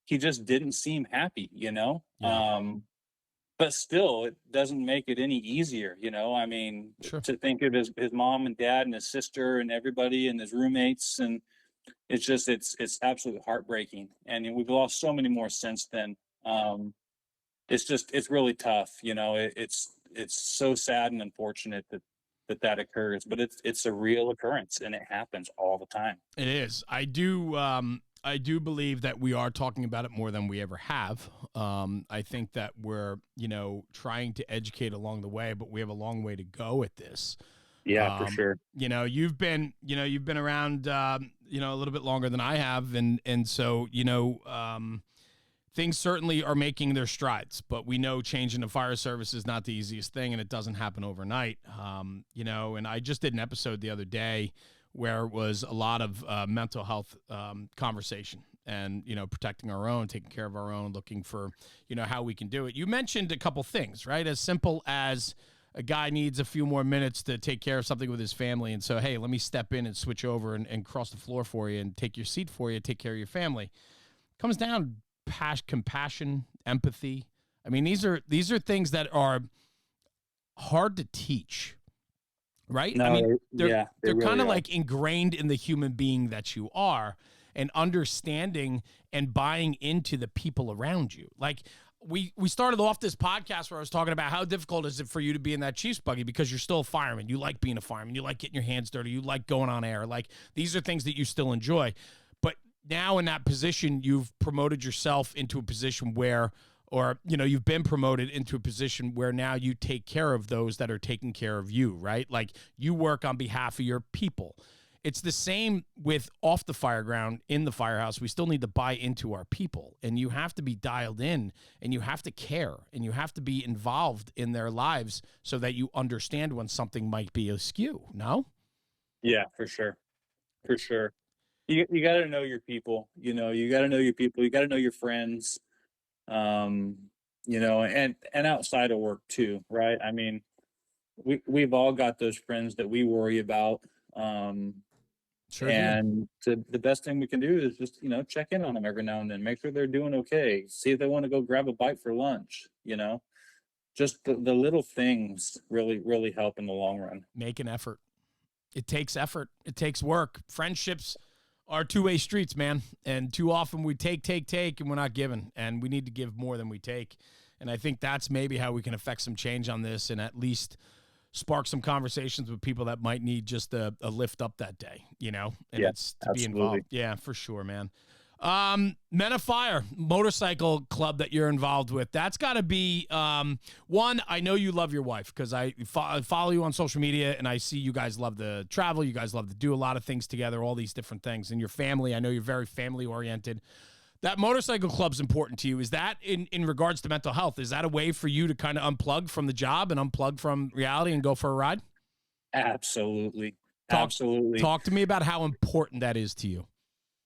he just didn't seem happy, you know? But still, it doesn't make it any easier, you know? I mean, to think of his mom and dad and his sister and everybody and his roommates, and it's just, it's absolutely heartbreaking. And we've lost so many more since then. It's really tough, you know? It's so sad and unfortunate that occurs, but it's a real occurrence, and it happens all the time. It is. I do believe that we are talking about it more than we ever have. I think that we're, you know, trying to educate along the way, but we have a long way to go with this. Yeah, for sure. You know, you've been around, you know, a little bit longer than I have. And so, you know, things certainly are making their strides, but we know changing the fire service is not the easiest thing, and it doesn't happen overnight. You know, and I just did an episode the other day where it was a lot of mental health conversation and, you know, protecting our own, taking care of our own, looking for, you know, how we can do it. You mentioned a couple things, right? As simple as a guy needs a few more minutes to take care of something with his family. And so, hey, let me step in and switch over and cross the floor for you and take your seat for you, take care of your family. It comes down to compassion, empathy. I mean, these are things that are hard to teach. Right? No, I mean, they're really kind of are. like ingrained in the human being that you are, and understanding and buying into the people around you. Like we started off this podcast where I was talking about how difficult is it for you to be in that Chiefs buggy because you're still a fireman. You like being a fireman. You like getting your hands dirty. You like going on air. Like these are things that you still enjoy. But now in that position, you've promoted yourself into a position where, or, you know, you've been promoted into a position where now you take care of those that are taking care of you, right? Like you work on behalf of your people. It's the same with off the fire ground, in the firehouse. We still need to buy into our people, and you have to be dialed in, and you have to care, and you have to be involved in their lives so that you understand when something might be askew, no? Yeah, for sure. For sure. You got to know your people, you know, you got to know your people, you got to know your friends. You know, and outside of work too, right? I mean, we've all got those friends that we worry about. Sure and the best thing we can do is just, you know, check in on them every now and then, make sure they're doing okay, see if they want to go grab a bite for lunch, you know, just the little things really help in the long run. Make an effort. It takes effort. It takes work. Friendships are two-way streets, man. And too often we take, and we're not giving. And we need to give more than we take. And I think that's maybe how we can affect some change on this and at least spark some conversations with people that might need just a lift up that day, you know? And it's to be involved. Yeah, for sure, man. Men of Fire motorcycle club that you're involved with. That's got to be one. I know you love your wife because I follow you on social media and I see you guys love to travel. You guys love to do a lot of things together, all these different things. And your family, I know you're very family oriented. That motorcycle club's important to you. Is that in regards to mental health? Is that a way for you to kind of unplug from the job and unplug from reality and go for a ride? Absolutely. Absolutely. Talk to me about how important that is to you.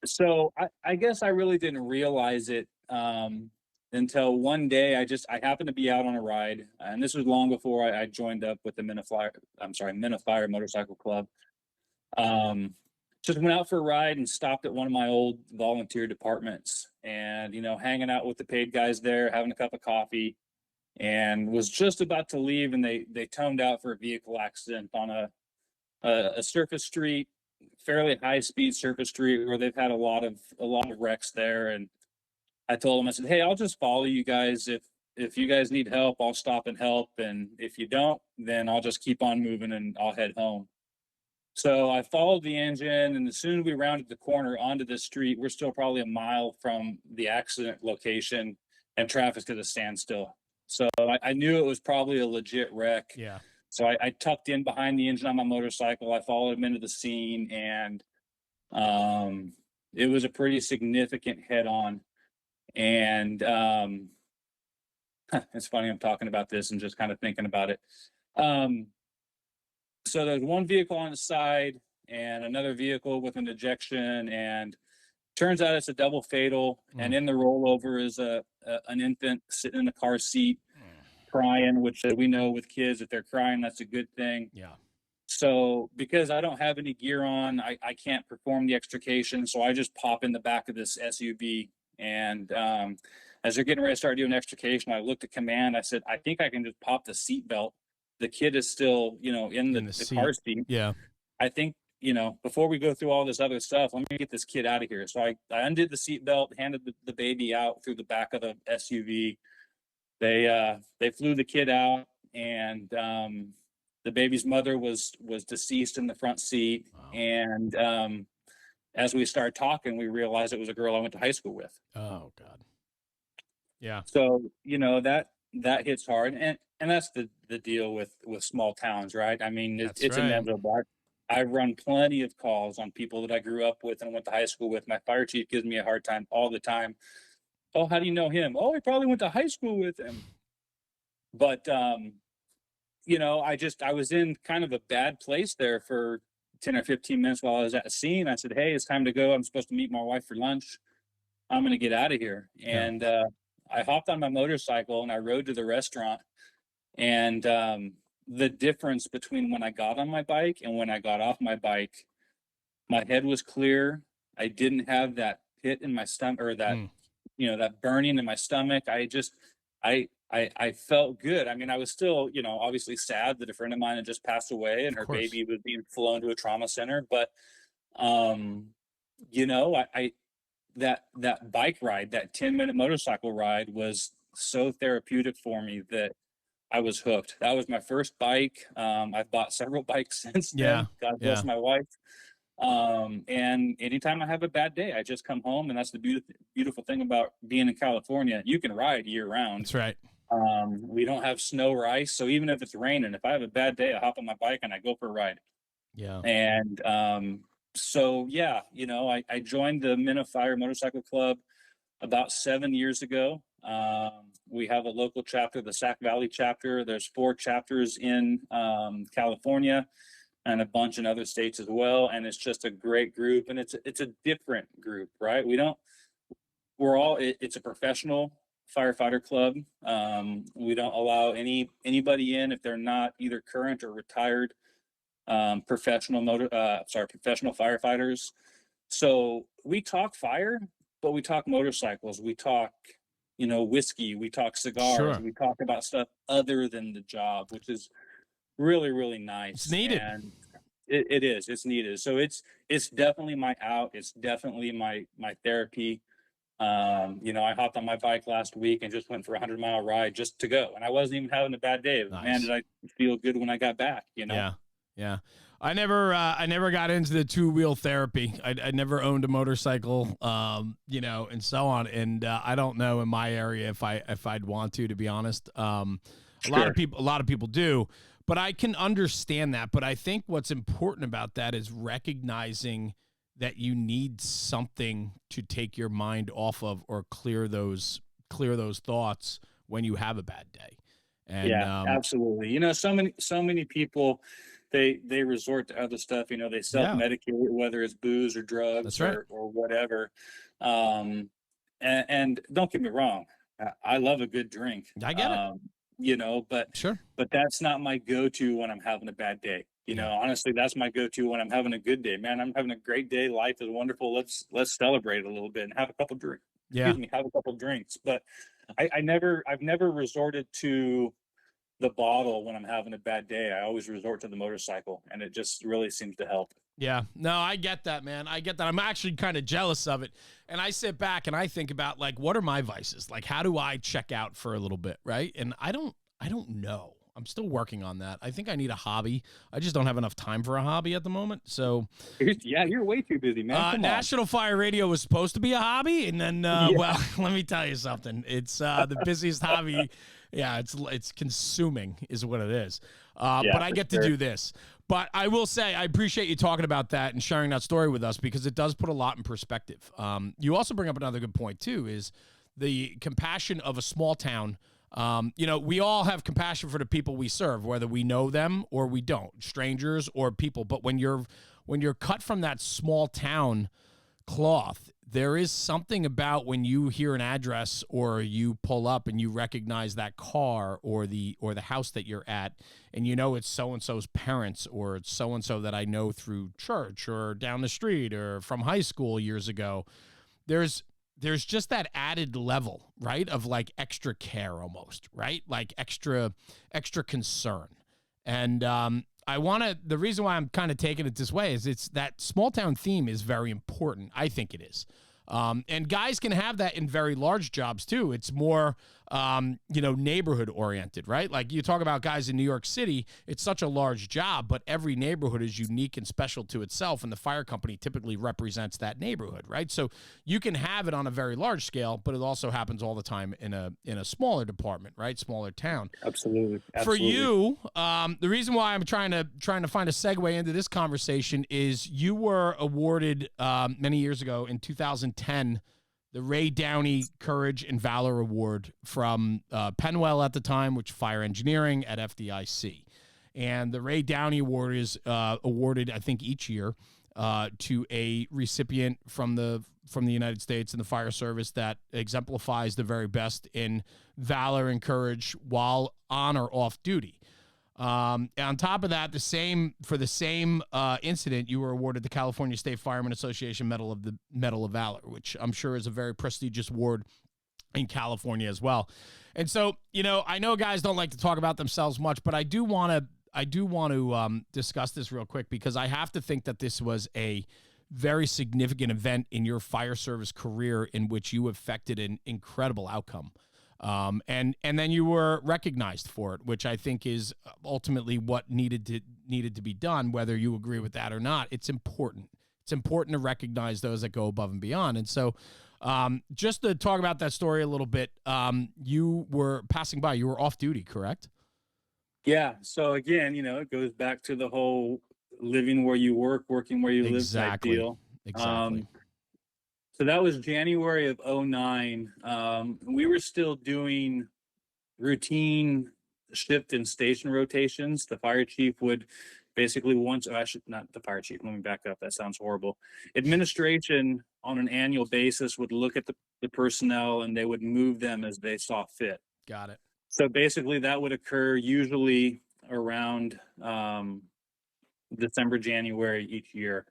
So I guess I really didn't realize it until one day I happened to be out on a ride, and this was long before I joined up with the Men of Fire Motorcycle Club. Just went out for a ride and stopped at one of my old volunteer departments, and, you know, hanging out with the paid guys there, having a cup of coffee. and was just about to leave, and they toned out for a vehicle accident on a surface street, fairly high speed surface street where they've had a lot of wrecks there. And I told them, I said, hey, I'll just follow you guys. If you guys need help, I'll stop and help. And if you don't, then I'll just keep on moving and I'll head home. So I followed the engine, and as soon as we rounded the corner onto the street, we're still probably a mile from the accident location, and traffic's at a standstill. So I knew it was probably a legit wreck. Yeah. So I tucked in behind the engine on my motorcycle. I followed him into the scene, and it was a pretty significant head-on. And it's funny, I'm talking about this and just kind of thinking about it. So there's one vehicle on the side and another vehicle with an ejection, and turns out it's a double fatal. And in the rollover is an infant sitting in the car seat crying, which we know with kids, if they're crying, that's a good thing. Yeah. So because I don't have any gear on, I can't perform the extrication. So I just pop in the back of this SUV. And as they're getting ready to start doing extrication, I looked at command. I said, I think I can just pop the seat belt. The kid is still, in the car seat. Yeah. I think, before we go through all this other stuff, let me get this kid out of here. So I undid the seat belt, handed the baby out through the back of the SUV. They flew the kid out, and the baby's mother was deceased in the front seat. Wow. And as we started talking, we realized it was a girl I went to high school with. Oh God. Yeah. So, that hits hard. And that's the deal with small towns, right? I mean, it's right. inevitable. I've run plenty of calls on people that I grew up with and went to high school with. My fire chief gives me a hard time all the time. Oh, how do you know him? Oh, I probably went to high school with him. But, I was in kind of a bad place there for 10 or 15 minutes while I was at the scene. I said, hey, it's time to go. I'm supposed to meet my wife for lunch. I'm going to get out of here. Yeah. And I hopped on my motorcycle and I rode to the restaurant. And the difference between when I got on my bike and when I got off my bike, my head was clear. I didn't have that pit in my stomach, or that, that burning in my stomach. I felt good. I mean, I was still, obviously sad that a friend of mine had just passed away and her baby was being flown to a trauma center. But, that bike ride, that 10-minute motorcycle ride was so therapeutic for me that I was hooked. That was my first bike. I've bought several bikes since then. God bless my wife. And anytime I have a bad day, I just come home, and that's the beautiful thing about being in California. You can ride year round. That's right. We don't have snow or ice. So even if it's raining, if I have a bad day, I hop on my bike and I go for a ride. Yeah. And, I joined the Men of Fire Motorcycle Club about 7 years ago. We have a local chapter, the Sac Valley chapter. There's 4 chapters in California and a bunch in other states as well. And it's just a great group, and it's a different group, right? It's a professional firefighter club. We don't allow anybody in if they're not either current or retired professional firefighters. So we talk fire, but we talk motorcycles. We talk, whiskey. We talk cigars. Sure. We talk about stuff other than the job, which is really, really nice. It's needed. And it is. It's needed. So it's definitely my out. It's definitely my therapy. I hopped on my bike last week and just went for a 100-mile ride just to go. And I wasn't even having a bad day. Nice. Man, did I feel good when I got back, Yeah. Yeah. I never got into the 2-wheel therapy. I never owned a motorcycle, and so on. And I don't know in my area if I'd want to be honest. A lot of people do, but I can understand that. But I think what's important about that is recognizing that you need something to take your mind off of or clear those thoughts when you have a bad day. And absolutely. So many people, they resort to other stuff. They self-medicate, whether it's booze or drugs or whatever. And don't get me wrong, I love a good drink. I get it. But sure. But that's not my go-to when I'm having a bad day. Honestly, that's my go-to when I'm having a good day. Man, I'm having a great day. Life is wonderful. Let's celebrate a little bit and have a couple drinks. Yeah. Have a couple drinks. But I've never resorted to the bottle when I'm having a bad day. I always resort to the motorcycle, and it just really seems to help. Yeah, no, I get that, man. I get that. I'm actually kind of jealous of it. And I sit back and I think about, like, what are my vices? Like, how do I check out for a little bit, right? And I don't know. I'm still working on that. I think I need a hobby. I just don't have enough time for a hobby at the moment. So, Yeah, you're way too busy, man. Come on. National Fire Radio was supposed to be a hobby, and then, well, let me tell you something. It's the busiest hobby. Yeah, it's consuming is what it is. But I get to do this. But I will say, I appreciate you talking about that and sharing that story with us, because it does put a lot in perspective. You also bring up another good point, too, is the compassion of a small town. We all have compassion for the people we serve, whether we know them or we don't, strangers or people. But when you're cut from that small town cloth, there is something about when you hear an address or you pull up and you recognize that car or the house that you're at, and it's so-and-so's parents, or it's so-and-so that I know through church or down the street or from high school years ago. There's just that added level, right, of like extra care almost, right? Like extra concern. And the reason why I'm kind of taking it this way is it's that small town theme is very important. I think it is. And guys can have that in very large jobs too. It's more, neighborhood oriented, right? Like you talk about guys in New York City, it's such a large job, but every neighborhood is unique and special to itself. And the fire company typically represents that neighborhood, right? So you can have it on a very large scale, but it also happens all the time in a smaller department, right? Smaller town. Absolutely. For you, the reason why I'm trying to find a segue into this conversation is you were awarded many years ago in 2010 the Ray Downey Courage and Valor Award from Penwell at the time, which Fire Engineering at FDIC. And the Ray Downey Award is awarded, I think, each year to a recipient from the United States and the fire service that exemplifies the very best in valor and courage while on or off duty. On top of that, the same incident, you were awarded the California State Firemen Association Medal of Valor, which I'm sure is a very prestigious award in California as well. And so, I know guys don't like to talk about themselves much, but I do want to discuss this real quick, because I have to think that this was a very significant event in your fire service career in which you affected an incredible outcome. And then you were recognized for it, which I think is ultimately what needed to be done, whether you agree with that or not. It's important. It's important to recognize those that go above and beyond. And so, just to talk about that story a little bit, you were passing by, you were off duty, correct? Yeah. So again, it goes back to the whole living where you work, working where you live type deal. Exactly. So that was January of 2009. We were still doing routine shift and station rotations. The fire chief would basically not the fire chief, let me back up. That sounds horrible. Administration on an annual basis would look at the personnel, and they would move them as they saw fit. Got it. So basically that would occur usually around December, January each year.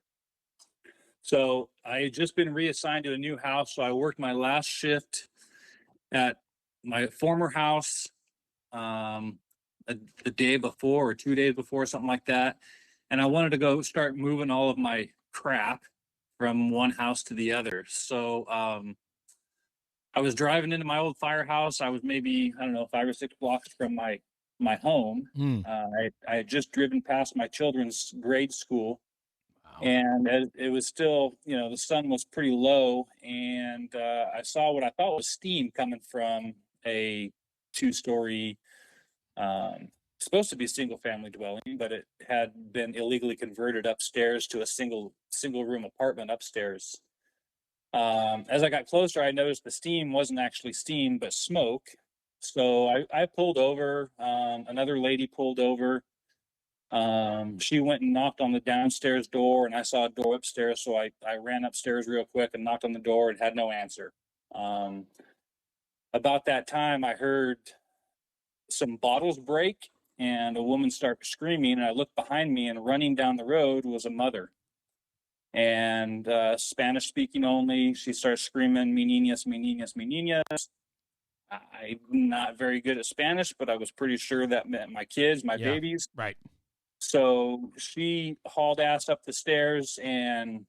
So I had just been reassigned to a new house. So I worked my last shift at my former house the day before or 2 days before, something like that. And I wanted to go start moving all of my crap from one house to the other. So I was driving into my old firehouse. I was maybe, 5 or 6 blocks from my home. I had just driven past my children's grade school. And it was still, the sun was pretty low, and I saw what I thought was steam coming from a 2-story, supposed to be single-family dwelling, but it had been illegally converted upstairs to a single-room apartment upstairs. As I got closer, I noticed the steam wasn't actually steam, but smoke. So I pulled over. Another lady pulled over. She went and knocked on the downstairs door, and I saw a door upstairs. So I ran upstairs real quick and knocked on the door and had no answer. About that time, I heard some bottles break and a woman start screaming, and I looked behind me, and running down the road was a mother, and Spanish speaking only. She starts screaming, "Mi niñas, mi niñas, mi niñas." I'm not very good at Spanish, but I was pretty sure that meant my kids, my Yeah. babies. Right. So she hauled ass up the stairs and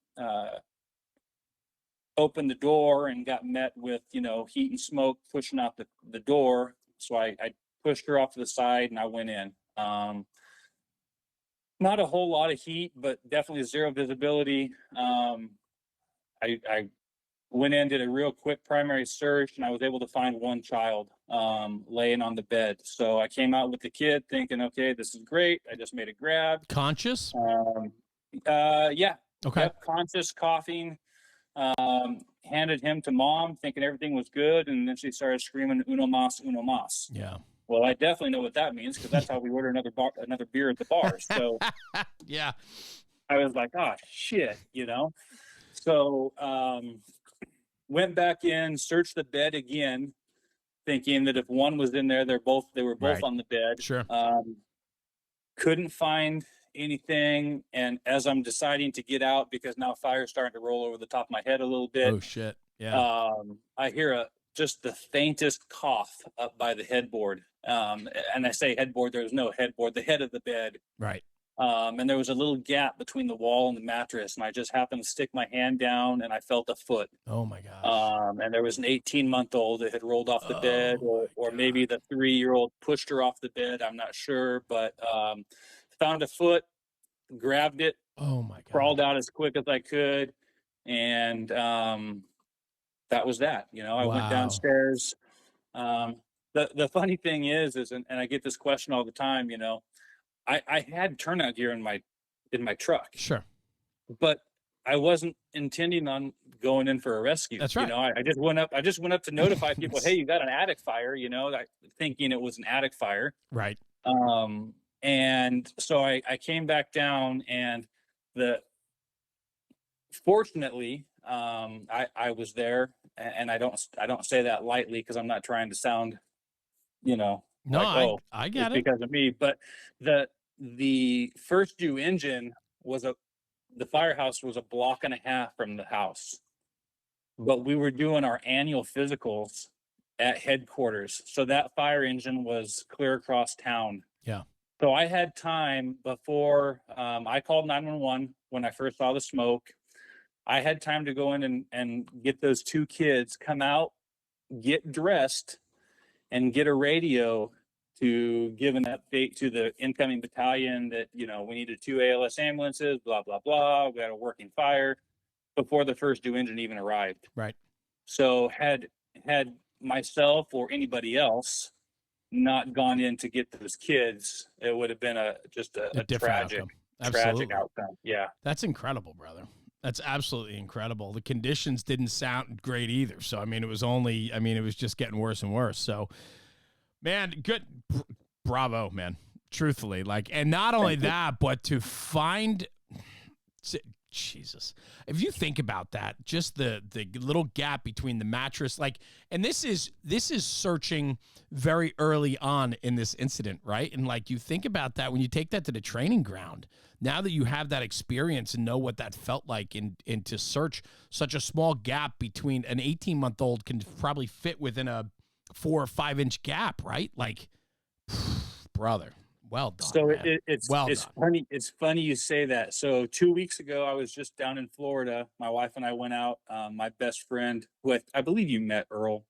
opened the door and got met with, heat and smoke pushing out the door. So I pushed her off to the side and I went in. Not a whole lot of heat, but definitely zero visibility. I went in, did a real quick primary search, and I was able to find one child laying on the bed. So I came out with the kid thinking, okay, this is great. I just made a grab. Conscious? Yeah. Okay. Yep, conscious, coughing. Handed him to mom thinking everything was good. And then she started screaming, uno mas, uno mas. Yeah. Well, I definitely know what that means because that's how we order another beer at the bar. So yeah. I was like, oh, shit, So went back in, searched the bed again, thinking that if one was in there, they were both Right. on the bed. Sure. Couldn't find anything. And as I'm deciding to get out, because now fire's starting to roll over the top of my head a little bit. Oh, shit. Yeah. I hear just the faintest cough up by the headboard. And I say headboard, there was no headboard, the head of the bed. Right. And there was a little gap between the wall and the mattress. And I just happened to stick my hand down and I felt a foot. Oh my gosh. And there was an 18-month-old that had rolled off the bed, or maybe the 3-year-old pushed her off the bed. I'm not sure, but found a foot, grabbed it. Oh my God. Crawled out as quick as I could. And that was that. I went downstairs. The funny thing is, and I get this question all the time, I had turnout gear in my truck. Sure. But I wasn't intending on going in for a rescue. That's right. I just went up to notify people, hey, you got an attic fire, thinking it was an attic fire. Right. And so I came back down, and fortunately, I was there, and I don't say that lightly because I'm not trying to sound, No, like, I get it because of me. But the first due engine the firehouse was a block and a half from the house, but we were doing our annual physicals at headquarters, so that fire engine was clear across town. Yeah. So I had time before I called 911 when I first saw the smoke. I had time to go in and get those two kids, come out, get dressed, and get a radio to give an update to the incoming battalion that, we needed 2 ALS ambulances, blah, blah, blah. We had a working fire before the first due engine even arrived. Right. So had myself or anybody else not gone in to get those kids, it would have been a tragic outcome. Yeah. That's incredible, brother. That's absolutely incredible. The conditions didn't sound great either. So, it was just getting worse and worse. So, man, good. Bravo, man. Truthfully. And not only that, but to find, Jesus, if you think about that, just the little gap between the mattress, and this is searching very early on in this incident, right? And you think about that when you take that to the training ground, now that you have that experience and know what that felt like, and to search such a small gap between an 18-month-old can probably fit within a 4 or 5 inch gap, right? Brother. Well done. So it's funny. It's funny you say that. So 2 weeks ago, I was just down in Florida. My wife and I went out. My best friend, who I believe you met, Earl,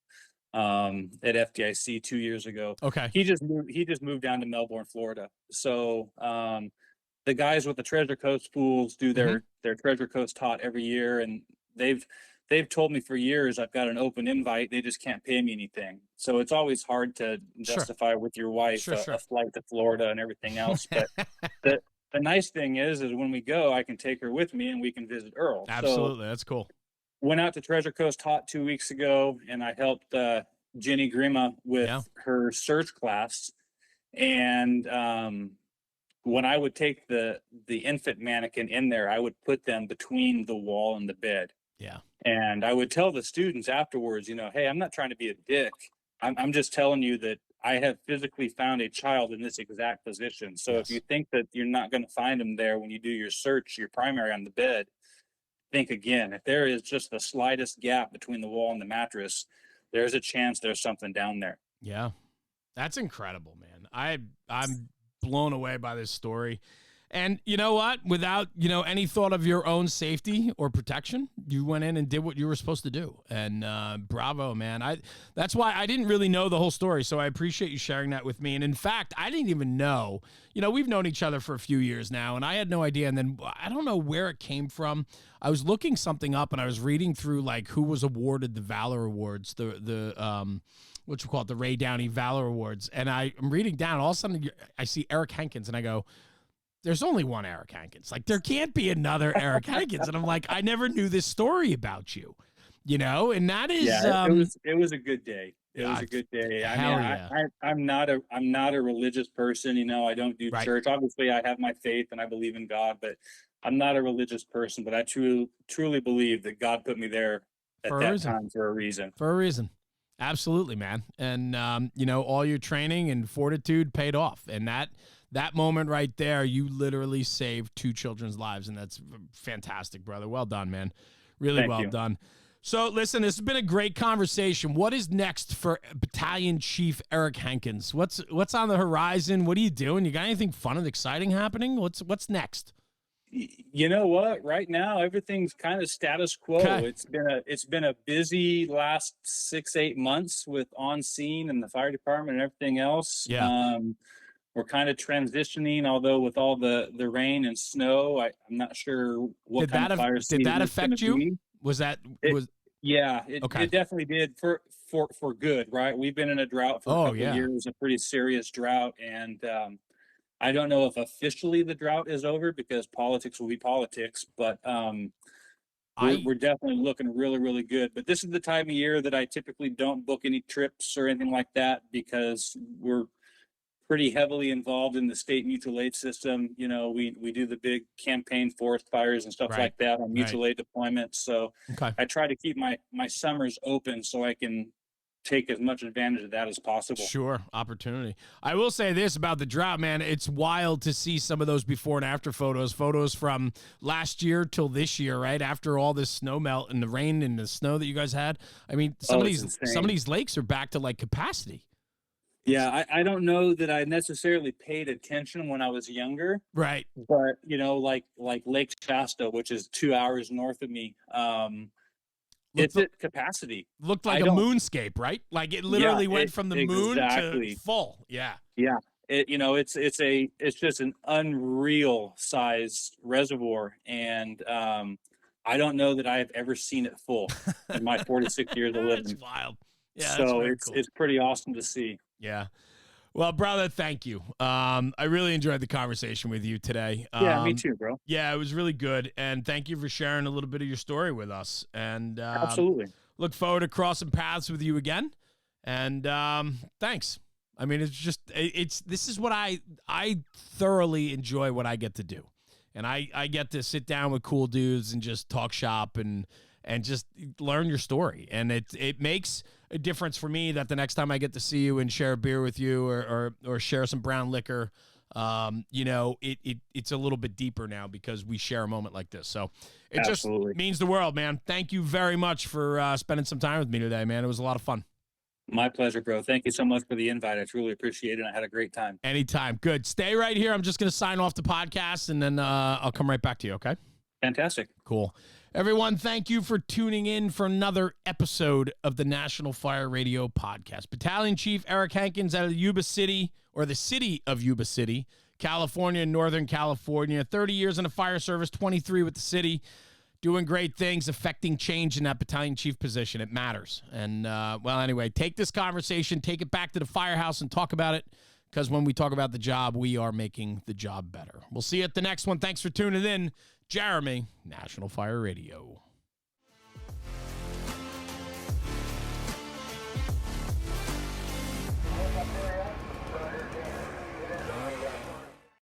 at FDIC 2 years ago. Okay. He just moved down to Melbourne, Florida. So the guys with the Treasure Coast pools do their Treasure Coast tot every year, and they've told me for years I've got an open invite. They just can't pay me anything. So it's always hard to justify with your wife a flight to Florida and everything else. But the nice thing is when we go, I can take her with me and we can visit Earl. Absolutely. So, that's cool. Went out to Treasure Coast Hot 2 weeks ago, and I helped Jenny Grima with her search class. And when I would take the infant mannequin in there, I would put them between the wall and the bed. Yeah. And I would tell the students afterwards, hey, I'm not trying to be a dick. I'm just telling you that I have physically found a child in this exact position. So if you think that you're not going to find them there when you do your search, your primary on the bed, think again. If there is just the slightest gap between the wall and the mattress, there's a chance there's something down there. Yeah, that's incredible, man. I'm blown away by this story. And you know what? Without, any thought of your own safety or protection, you went in and did what you were supposed to do. And bravo, man. That's why I didn't really know the whole story. So I appreciate you sharing that with me. And in fact, I didn't even know, we've known each other for a few years now, and I had no idea. And then I don't know where it came from. I was looking something up, and I was reading through like who was awarded the Valor Awards, what you call it, the Ray Downey Valor Awards. And I'm reading down, all of a sudden I see Eric Hankins, and I go, there's only one Eric Hankins. Like, there can't be another Eric Hankins. And I'm like, I never knew this story about you, and that is, it was a good day. It was a good day. I mean, I'm not a religious person. I don't do church. Obviously I have my faith and I believe in God, but I'm not a religious person, but I truly believe that God put me there at that time for a reason. For a reason. Absolutely, man. And, all your training and fortitude paid off. And that moment right there, you literally saved 2 children's lives, and that's fantastic, brother. Well done, man. Really well done. So, listen, this has been a great conversation. What is next for Battalion Chief Eric Hankins? What's on the horizon? What are you doing? You got anything fun and exciting happening? What's next? You know what? Right now, everything's kind of status quo. Okay. It's been a busy last 6-8 months with on scene and the fire department and everything else. Yeah. We're kind of transitioning, although with all the rain and snow, I'm not sure what kind of fire season did that affect you? Be. Yeah, it definitely did for good, right? We've been in a drought for a couple of years, a pretty serious drought, and I don't know if officially the drought is over because politics will be politics, but we're definitely looking really, really good. But this is the time of year that I typically don't book any trips or anything like that because we're pretty heavily involved in the state mutual aid system. We do the big campaign forest fires and stuff like that on mutual aid deployments. So I try to keep my summers open so I can take as much advantage of that as possible. Sure. Opportunity. I will say this about the drought, man. It's wild to see some of those before and after photos from last year till this year, right? After all this snow melt and the rain and the snow that you guys had. I mean, some of these lakes are back to like capacity. Yeah, I don't know that I necessarily paid attention when I was younger. Right. But, like Lake Shasta, which is 2 hours north of me, it's at capacity. Looked like a moonscape, right? Like it literally went from the moon to full. Yeah. Yeah. It's just an unreal size reservoir. And I don't know that I have ever seen it full in my 46 years of living. That's wild. Yeah. So it's pretty awesome to see. Yeah. Well, brother, thank you. I really enjoyed the conversation with you today. Yeah, me too, bro. Yeah, it was really good. And thank you for sharing a little bit of your story with us. And absolutely. Look forward to crossing paths with you again. And thanks. I mean, this is what I thoroughly enjoy what I get to do. And I get to sit down with cool dudes and just talk shop and just learn your story. And it makes a difference for me that the next time I get to see you and share a beer with you or share some brown liquor, it's a little bit deeper now because we share a moment like this. So it Absolutely. Just means the world, man. Thank you very much for spending some time with me today, man. It was a lot of fun. My pleasure, bro. Thank you so much for the invite. I truly appreciate it. I had a great time. Anytime. Good. Stay right here. I'm just going to sign off the podcast and then I'll come right back to you. Okay. Fantastic. Cool. Everyone, thank you for tuning in for another episode of the National Fire Radio Podcast. Battalion Chief Eric Hankins out of Yuba City, or the City of Yuba City, California, Northern California. 30 years in the fire service, 23 with the city. Doing great things, affecting change in that battalion chief position. It matters. And, anyway, take this conversation, take it back to the firehouse and talk about it, because when we talk about the job, we are making the job better. We'll see you at the next one. Thanks for tuning in. Jeremy, National Fire Radio.